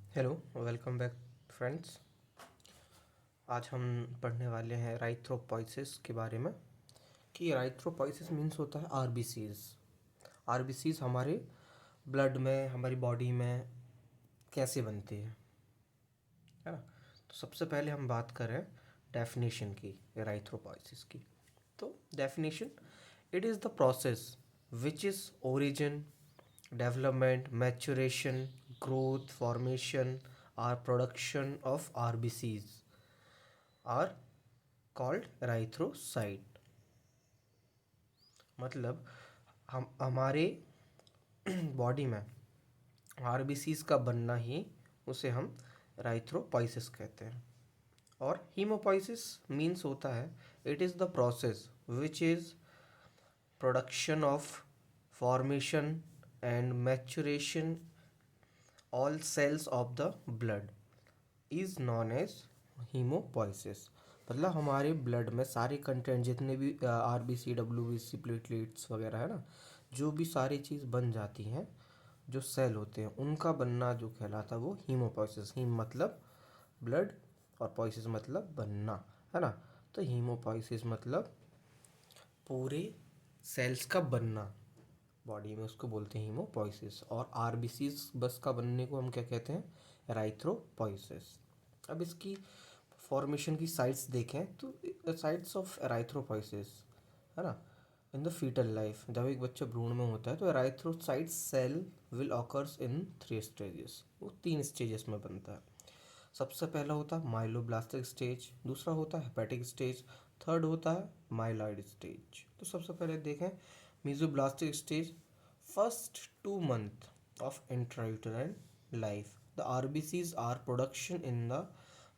Hello, welcome back friends. आज हम पढ़ने वाले हैं राइथ्रोपॉइसिस के बारे में कि राइथ्रोपॉइसिस मीन्स होता है आरबीसीज। आरबीसीज हमारे ब्लड में, हमारी बॉडी में कैसे बनती है ना। तो सबसे पहले हम बात करें डेफिनेशन की राइथ्रोपॉइसिस की। तो definition, it is the process which is origin, development, maturation, growth, formation or production of RBCs are called erythrocyte। मतलब हम हमारे बॉडी में आरबीसीज का बनना ही उसे हम राइथ्रोपॉइसिस कहते हैं। और हीमोपॉइसिस मीन्स होता है it is the process which is production of formation and maturation all cells of the blood is known as hemopoiesis। मतलब हमारे ब्लड में सारे कंटेंट जितने भी R B C, W B C, platelets वगैरह है ना, जो भी सारी चीज़ बन जाती हैं, जो सेल होते हैं उनका बनना जो कहलाता है वो हीमोपोइसिस। हीम मतलब ब्लड और पोइसिस मतलब बनना, है ना। तो हीमोपोइसिस मतलब पूरे सेल्स का बनना बॉडी में, उसको बोलते हैं हीमोपोइसिस। और आरबीसीज बस का बनने को हम क्या कहते हैं, एराइथ्रोपोइसिस। अब इसकी फॉर्मेशन की साइट्स देखें तो साइट्स ऑफ एराइथ्रोपोइसिस, है ना, इन द फीटल लाइफ, जब एक बच्चा भ्रूण में होता है तो erythrocyte cell will occurs in 3 stages. वो 3 स्टेजेस में बनता है। सबसे पहला होता है माइलोब्लास्टिक स्टेज, दूसरा होता है हेपेटिक स्टेज, थर्ड होता है माइलॉइड स्टेज। तो सबसे पहले देखें मीजोब्लास्टिक stage. First 2 month of intrauterine life, the RBCs are production in the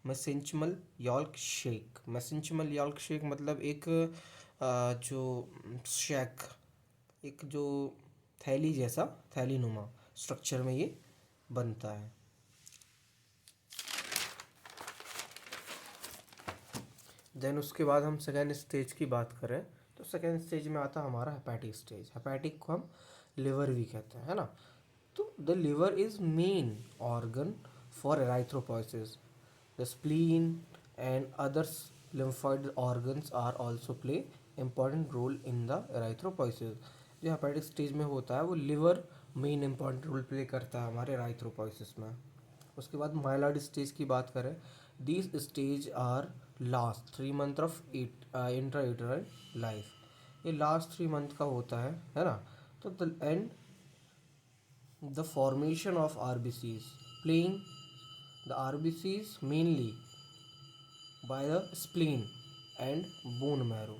mesenchymal yolk sac। mesenchymal yolk sac मतलब एक जो शैक, एक जो थैली जैसा, थैली नुमा स्ट्रक्चर में ये बनता है। देन उसके बाद हम सेकेंड स्टेज की बात करें तो सेकेंड स्टेज में आता है हमारा हेपेटिक स्टेज। हेपेटिक को हम लिवर भी कहते हैं, है ना। तो the liver is main organ for erythropoiesis. The spleen and others lymphoid organs are also play important role in the erythropoiesis। जो हेपेटिक स्टेज में होता है वो liver main important role play करता है हमारे erythropoiesis में। उसके बाद माइलॉइड स्टेज की बात करें, these stage are last 3 month of intrauterine life. ये लास्ट 3 month का होता है ना। तो the end the formation of RBCs playing the RBCs mainly by the spleen and bone marrow,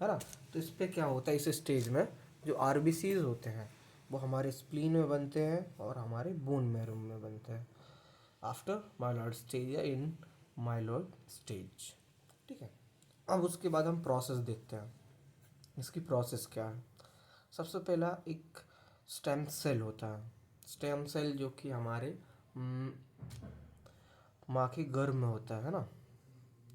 है ना। तो इस पे क्या होता है, इस स्टेज में जो आरबीसीज होते हैं वो हमारे स्प्लीन में बनते हैं और हमारे बोन मैरो में बनते हैं आफ्टर माइलॉइड स्टेज या इन माइलॉइड स्टेज। ठीक है। अब उसके बाद हम प्रोसेस देखते हैं, इसकी प्रोसेस क्या है। सबसे पहला एक स्टेम सेल होता है। स्टेम सेल जो कि हमारे माँ के गर्भ में होता है ना,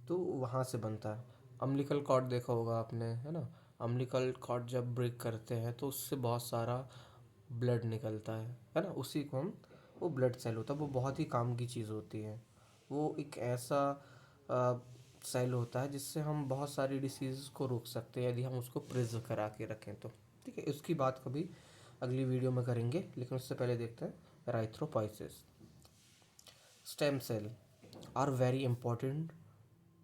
तो वहाँ से बनता है। अम्बिलिकल कॉर्ड देखा होगा आपने, है ना। अम्बिलिकल कॉर्ड जब ब्रेक करते हैं तो उससे बहुत सारा ब्लड निकलता है ना। उसी को हम, वो ब्लड सेल होता है, वो बहुत ही काम की चीज़ होती है। वो एक ऐसा सेल होता है जिससे हम बहुत सारी डिसीज़ को रोक सकते हैं यदि हम उसको प्रिजर्व करा के रखें तो। ठीक है, उसकी बात कभी अगली वीडियो में करेंगे, लेकिन उससे पहले देखते हैं erythropoiesis. Stem cell are very important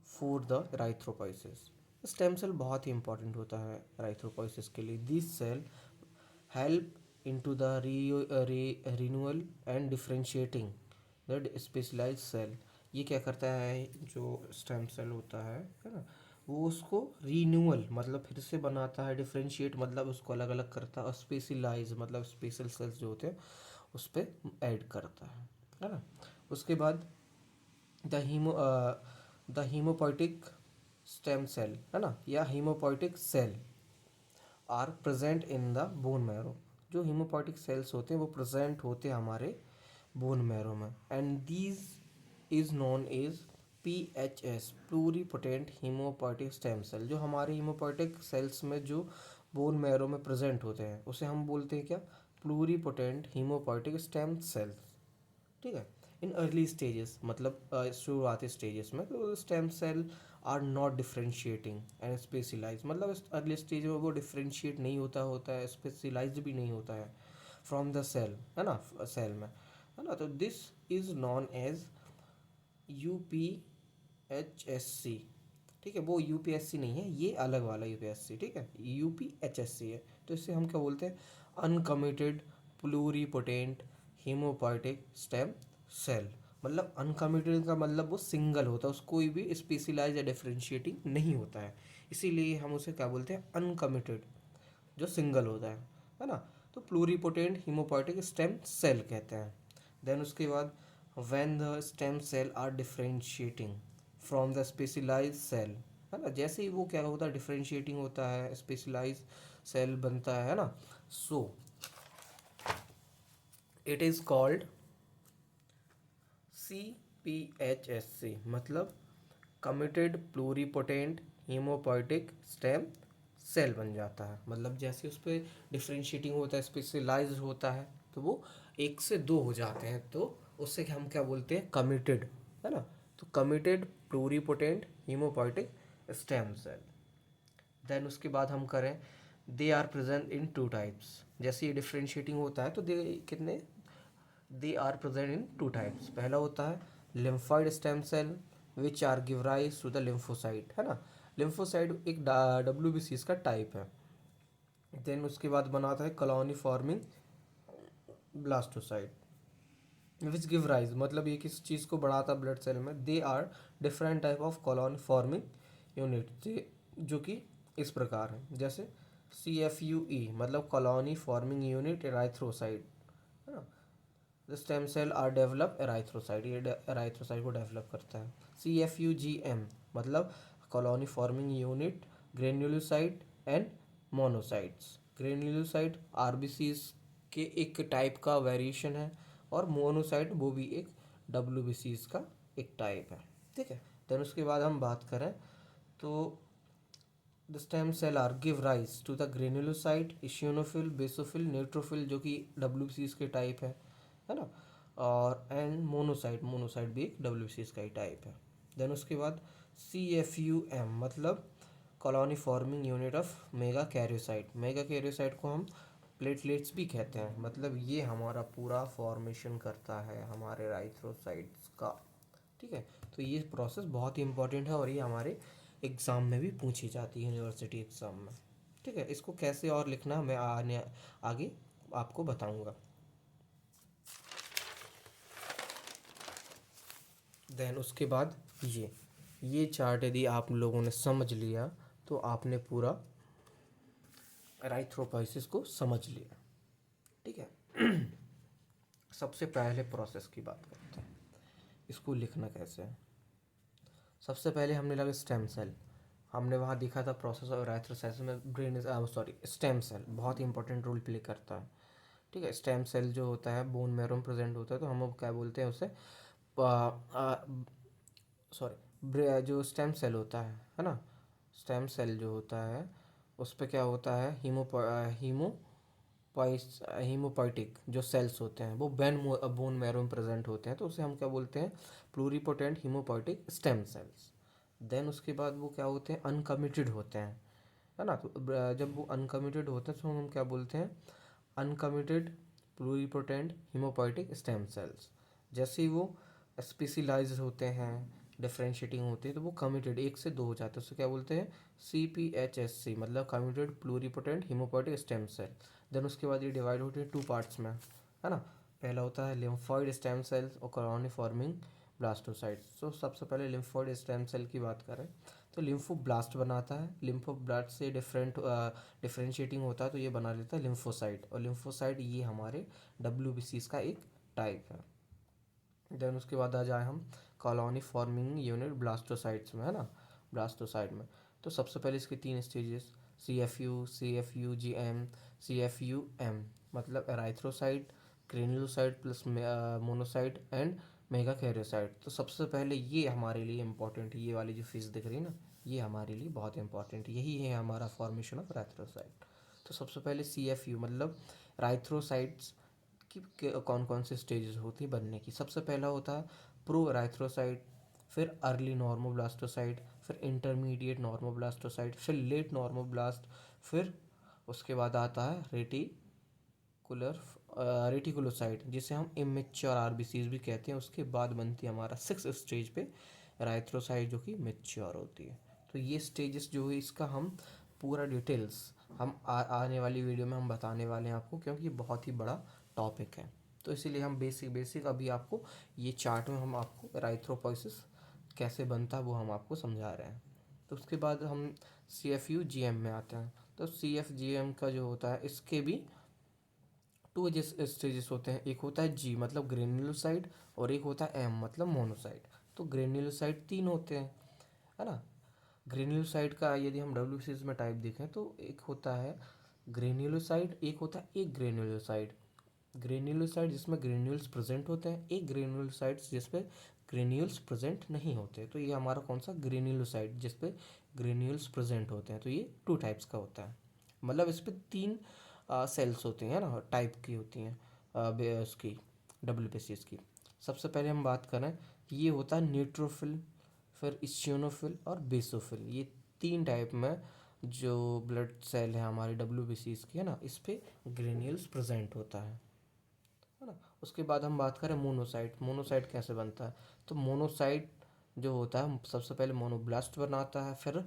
for the erythropoiesis. Stem cell बहुत ही इंपॉर्टेंट होता है एराइथ्रोपोइसिस के लिए। This cell help into the renewal and differentiating the specialised cell. ये क्या करता है, जो स्टेम सेल होता है ना, वो उसको रीन्यूअल मतलब फिर से बनाता है, डिफरेंशिएट मतलब उसको अलग अलग करता है, और स्पेशलाइज मतलब स्पेशल सेल्स जो होते हैं उस पर ऐड करता है ना। उसके बाद द हीमोपोइटिक स्टेम सेल, है ना, या haemopoietic cell are present in the bone marrow. जो हीमोपोइटिक सेल्स होते हैं वो प्रेजेंट होते हैं हमारे बोन मैरो में, and these is known as PHS, pluripotent haemopoietic stem cell. जो हमारे हीमोपोइटिक सेल्स में जो बोन मैरो में प्रेजेंट होते हैं उसे हम बोलते हैं क्या, प्लूरीपोटेंट हीमोपोइटिक स्टेम सेल्स। ठीक है। इन अर्ली स्टेजेस, मतलब शुरुआती स्टेजेस में, तो stem cell are not differentiating and specialise, मतलब अर्ली स्टेज में वो डिफ्रेंशिएट नहीं होता है, स्पेशलाइज भी नहीं होता है फ्रॉम द सेल, है ना, सेल में, है ना। तो this is known as UPHSC, ठीक है। वो UPSC नहीं है, ये अलग वाला UPSC, ठीक है, UPHSC है। तो इससे हम क्या बोलते हैं, uncommitted pluripotent haemopoietic stem cell. मतलब अनकमिटेड का मतलब वो सिंगल होता है, उसको कोई भी स्पेशलाइज या डिफ्रेंशिएटिंग नहीं होता है, इसीलिए हम उसे क्या बोलते हैं, अनकमिटेड, जो सिंगल होता है ना। तो प्लूरिपोटेंट हीमोपोइटिक स्टेम सेल कहते हैं। देन उसके बाद when the stem cell are differentiating from the specialise cell, है ना, जैसे ही वो क्या होता है, डिफ्रेंशिएटिंग होता है, स्पेशलाइज सेल बनता है ना, so it is called CPHSC, मतलब committed pluripotent haemopoietic stem cell बन जाता है। मतलब जैसे उस पर डिफ्रेंशिएटिंग होता है, स्पेशलाइज होता है, तो वो एक से दो हो जाते हैं, तो उससे हम क्या बोलते हैं, कमिटेड, है ना। तो committed pluripotent haemopoietic stem cell. Then उसके बाद हम करें, they are present in two types. जैसे ये डिफ्रेंशिएटिंग होता है तो दे कितने, they are present in two types. पहला होता है lymphoid stem cell which are give rise to the lymphocyte, है ना। लिम्फोसाइट एक WBC का टाइप है। देन उसके बाद बनाता है colony forming blastocyte which give rise, मतलब ये किस चीज़ को बढ़ाता है, ब्लड सेल में। They are different type of colony forming unit, जो कि इस प्रकार है, जैसे CFUE, मतलब कॉलोनी फॉर्मिंग यूनिट एराइथ्रोसाइट, है ना। The stem cell are develop erythrocyte, ये एराइथ्रोसाइट को डेवलप करता है। CFUGM, मतलब colony forming unit granulocyte and monocytes. Granulocyte RBCs के एक टाइप का वेरिएशन है, और मोनोसाइट वो भी एक WBCs का एक टाइप है, ठीक है। देन उसके बाद हम बात करें तो the stem cell are give rise to the granulocyte, eosinophil, basophil, neutrophil, जो कि WBCs के टाइप है ना। और एंड मोनोसाइट, मोनोसाइट भी एक WBCs का ही टाइप है। देन उसके बाद CFUM, मतलब colony forming unit of mega karyocyte. Mega karyocyte को हम प्लेटलेट्स भी कहते हैं, मतलब ये हमारा पूरा फॉर्मेशन करता है हमारे राइथ्रोसाइट्स का, ठीक है। तो ये प्रोसेस बहुत ही इंपॉर्टेंट है, और ये हमारे एग्ज़ाम में भी पूछी जाती है, यूनिवर्सिटी एग्ज़ाम में, ठीक है। इसको कैसे और लिखना मैं आगे आपको बताऊंगा। देन उसके बाद ये चार्ट यदि आप लोगों ने समझ लिया तो आपने पूरा एराइथ्रोपोइसिस को समझ लिया, ठीक है। सबसे पहले प्रोसेस की बात करते हैं, इसको लिखना कैसे है। सबसे पहले हमने लगा स्टेम सेल, हमने वहाँ देखा था प्रोसेस ऑफ एराइथ्रोसाइटोसिस में ब्रेन, सॉरी, स्टेम सेल बहुत ही इंपॉर्टेंट रोल प्ले करता है, ठीक है। स्टेम सेल जो होता है बोन मैरो में प्रेजेंट होता है, तो हम अब क्या बोलते हैं उसे, सॉरी, जो स्टेम सेल होता है ना, स्टेम सेल जो होता है उस पर क्या होता है, हीमोपोइटिक जो सेल्स होते हैं वो बोन मैरो में प्रेजेंट होते हैं, तो उसे हम क्या बोलते हैं, pluripotent haemopoietic stem cells. Then उसके बाद वो क्या होते हैं, अनकमिटेड होते हैं, है ना। तो जब वो अनकमिटेड होते हैं तो हम क्या बोलते हैं, uncommitted pluripotent haemopoietic stem sales. जैसे ही वो स्पेशलाइज होते हैं, डिफ्रेंशिएटिंग होते हैं, तो वो कमिटेड एक से दो हो जाते हैं, उससे क्या बोलते हैं, CPHSC, मतलब committed pluripotent haemopoietic stem cell. Then उसके बाद ये डिवाइड होते हैं टू पार्ट्स में, है ना। पहला होता है लिम्फॉइड स्टेम सेल्स और कॉलोनी फॉर्मिंग ब्लास्टोसाइट्स। तो सबसे पहले लिम्फॉइड स्टेम सेल की बात करें तो लिम्फोब्लास्ट बनाता है, लिम्फोब्लास्ट से डिफ्रेंशिएटिंग होता है तो ये बना लेता है लिम्फोसाइट, और लिम्फोसाइट ये हमारे WBCs का एक टाइप है। देन उसके बाद आ जाए हम कॉलोनी फॉर्मिंग यूनिट ब्लास्टोसाइट्स में, है ना, ब्लास्टोसाइट में। तो सबसे पहले इसके तीन स्टेजेस, CFU, CFUGM, CFUM, मतलब erythrocyte, granulocyte plus monocyte and megakaryocyte. तो सबसे पहले ये हमारे लिए इम्पोर्टेंट, ये वाली जो फिश दिख रही है ना, ये हमारे लिए बहुत इंपॉर्टेंट, यही है हमारा फॉर्मेशन ऑफ एराइथ्रोसाइट। तो सबसे पहले CFU, मतलब राइथ्रोसाइट्स कि कौन कौन से स्टेजेस होती है बनने की। सबसे पहला होता है प्रो एराथ्रोसाइट, फिर अर्ली नॉर्मोब्लास्टोसाइट, फिर इंटरमीडिएट नॉर्मोब्लास्टोसाइट, फिर लेट नॉर्मोब्लास्ट, फिर उसके बाद आता है रेटिकुलोसाइट जिसे हम इमेच्योर आरबीसीज भी कहते हैं। उसके बाद बनती है हमारा 6th स्टेज पे एराथ्रोसाइट जो कि मेच्योर होती है। तो ये स्टेजेस जो है इसका हम पूरा डिटेल्स हम आने वाली वीडियो में हम बताने वाले हैं आपको, क्योंकि ये बहुत ही बड़ा टॉपिक है। तो इसीलिए हम बेसिक अभी आपको ये चार्ट में हम आपको एराथ्रोपोइसिस कैसे बनता है वो हम आपको समझा रहे हैं। तो उसके बाद हम CFU-GM में आते हैं। तो CF-GM का जो होता है इसके भी 2 स्टेजेस होते हैं। एक होता है G मतलब ग्रेन्युलोसाइड, और एक होता है M मतलब मोनोसाइड। तो ग्रेन्युलोसाइड 3 होते हैं, है ना। ग्रेन्युलोसाइड का यदि हम WBCs में टाइप देखें तो एक होता है ग्रेन्युलोसाइड, एक होता है एक ग्रेन्युलोसाइड। ग्रेन्युलोसाइड जिसमें ग्रेन्यूल्स प्रेजेंट होते हैं, एक ग्रेन्युलोसाइड्स जिसपे ग्रेन्यूल्स प्रेजेंट नहीं होते। तो ये हमारा कौन सा ग्रेन्युलोसाइड जिसपे ग्रेन्यूल्स प्रेजेंट होते हैं। तो ये 2 टाइप्स का होता है, मतलब इस पे 3 सेल्स होती हैं ना, टाइप की होती हैं उसकी WBCs की। सबसे पहले हम बात करें, ये होता है न्यूट्रोफिल, फिर इस्चिनोफिल और बेसोफिल। ये 3 टाइप में जो ब्लड सेल है हमारे WBCs की, है ना, इस पे ग्रेन्यूल्स प्रेजेंट होता है ना। उसके बाद हम बात करें मोनोसाइट। मोनोसाइट कैसे बनता है, तो मोनोसाइट जो होता है सबसे पहले मोनोब्लास्ट बनाता है, फिर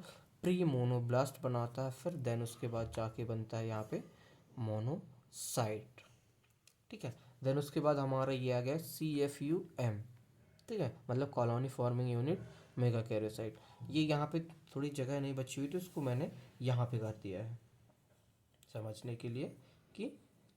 प्री मोनोब्लास्ट बनाता है, फिर देन उसके बाद जाके बनता है यहाँ पे मोनोसाइट। ठीक है, देन उसके बाद हमारा ये आ गया CFU-M, ठीक है, मतलब colony forming unit mega karyocyte. ये यहाँ पे थोड़ी जगह नहीं बची हुई तो इसको मैंने यहाँ पे कर दिया है समझने के लिए कि,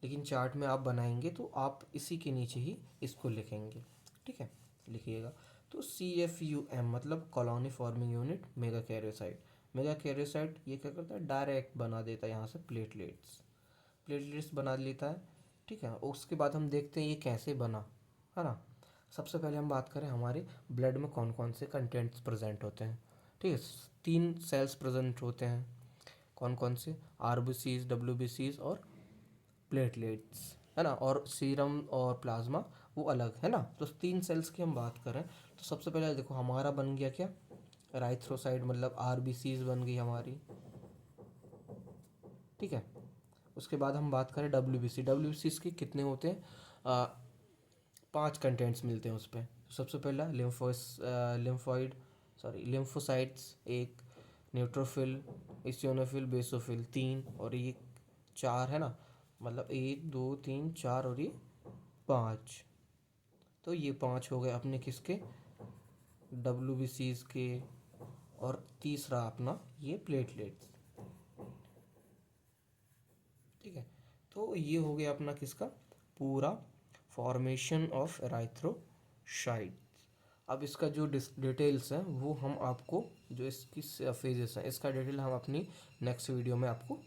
लेकिन चार्ट में आप बनाएंगे तो आप इसी के नीचे ही इसको लिखेंगे। ठीक है, लिखिएगा। तो CFU-M मतलब colony forming unit mega karyocyte. Mega karyocyte ये क्या करता है, डायरेक्ट बना देता है यहाँ से प्लेटलेट्स बना लेता है। ठीक है, उसके बाद हम देखते हैं ये कैसे बना, है ना। सबसे पहले हम बात करें हमारे ब्लड में कौन कौन से कंटेंट्स प्रेजेंट होते हैं। ठीक है, 3 सेल्स प्रेजेंट होते हैं, कौन कौन से, RBCs, WBCs और प्लेटलेट्स, है ना। और सीरम और प्लाज्मा वो अलग है ना। तो 3 सेल्स की हम बात करें तो सबसे पहले देखो हमारा बन गया क्या, एराथ्रोसाइट मतलब RBCs बन गई हमारी। ठीक है, उसके बाद हम बात करें WBCs के कितने होते हैं, 5 कंटेंट्स मिलते हैं उस पर। सबसे पहला लिम्फोसाइट्स 1, न्यूट्रोफिल, इसियोनोफिल, बेसोफिल 3, और ये 4 है ना, मतलब 1 2 3 4 और ये 5। तो ये 5 हो गए अपने किसके, WBCs के। और तीसरा अपना ये प्लेटलेट्स। ठीक है, तो ये हो गया अपना किसका, पूरा फॉर्मेशन ऑफ एराथ्रोसाइट। अब इसका जो डिटेल्स है वो हम आपको, जो इसकी फेजेस हैं इसका डिटेल हम अपनी नेक्स्ट वीडियो में आपको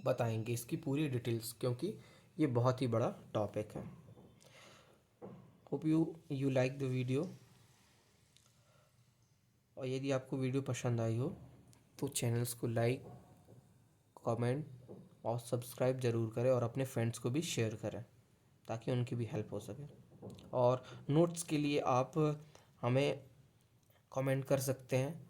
बताएंगे, इसकी पूरी डिटेल्स, क्योंकि ये बहुत ही बड़ा टॉपिक है। Hope you like the video, और यदि आपको वीडियो पसंद आई हो तो चैनल्स को लाइक, कमेंट और सब्सक्राइब ज़रूर करें, और अपने फ्रेंड्स को भी शेयर करें ताकि उनकी भी हेल्प हो सके। और नोट्स के लिए आप हमें कमेंट कर सकते हैं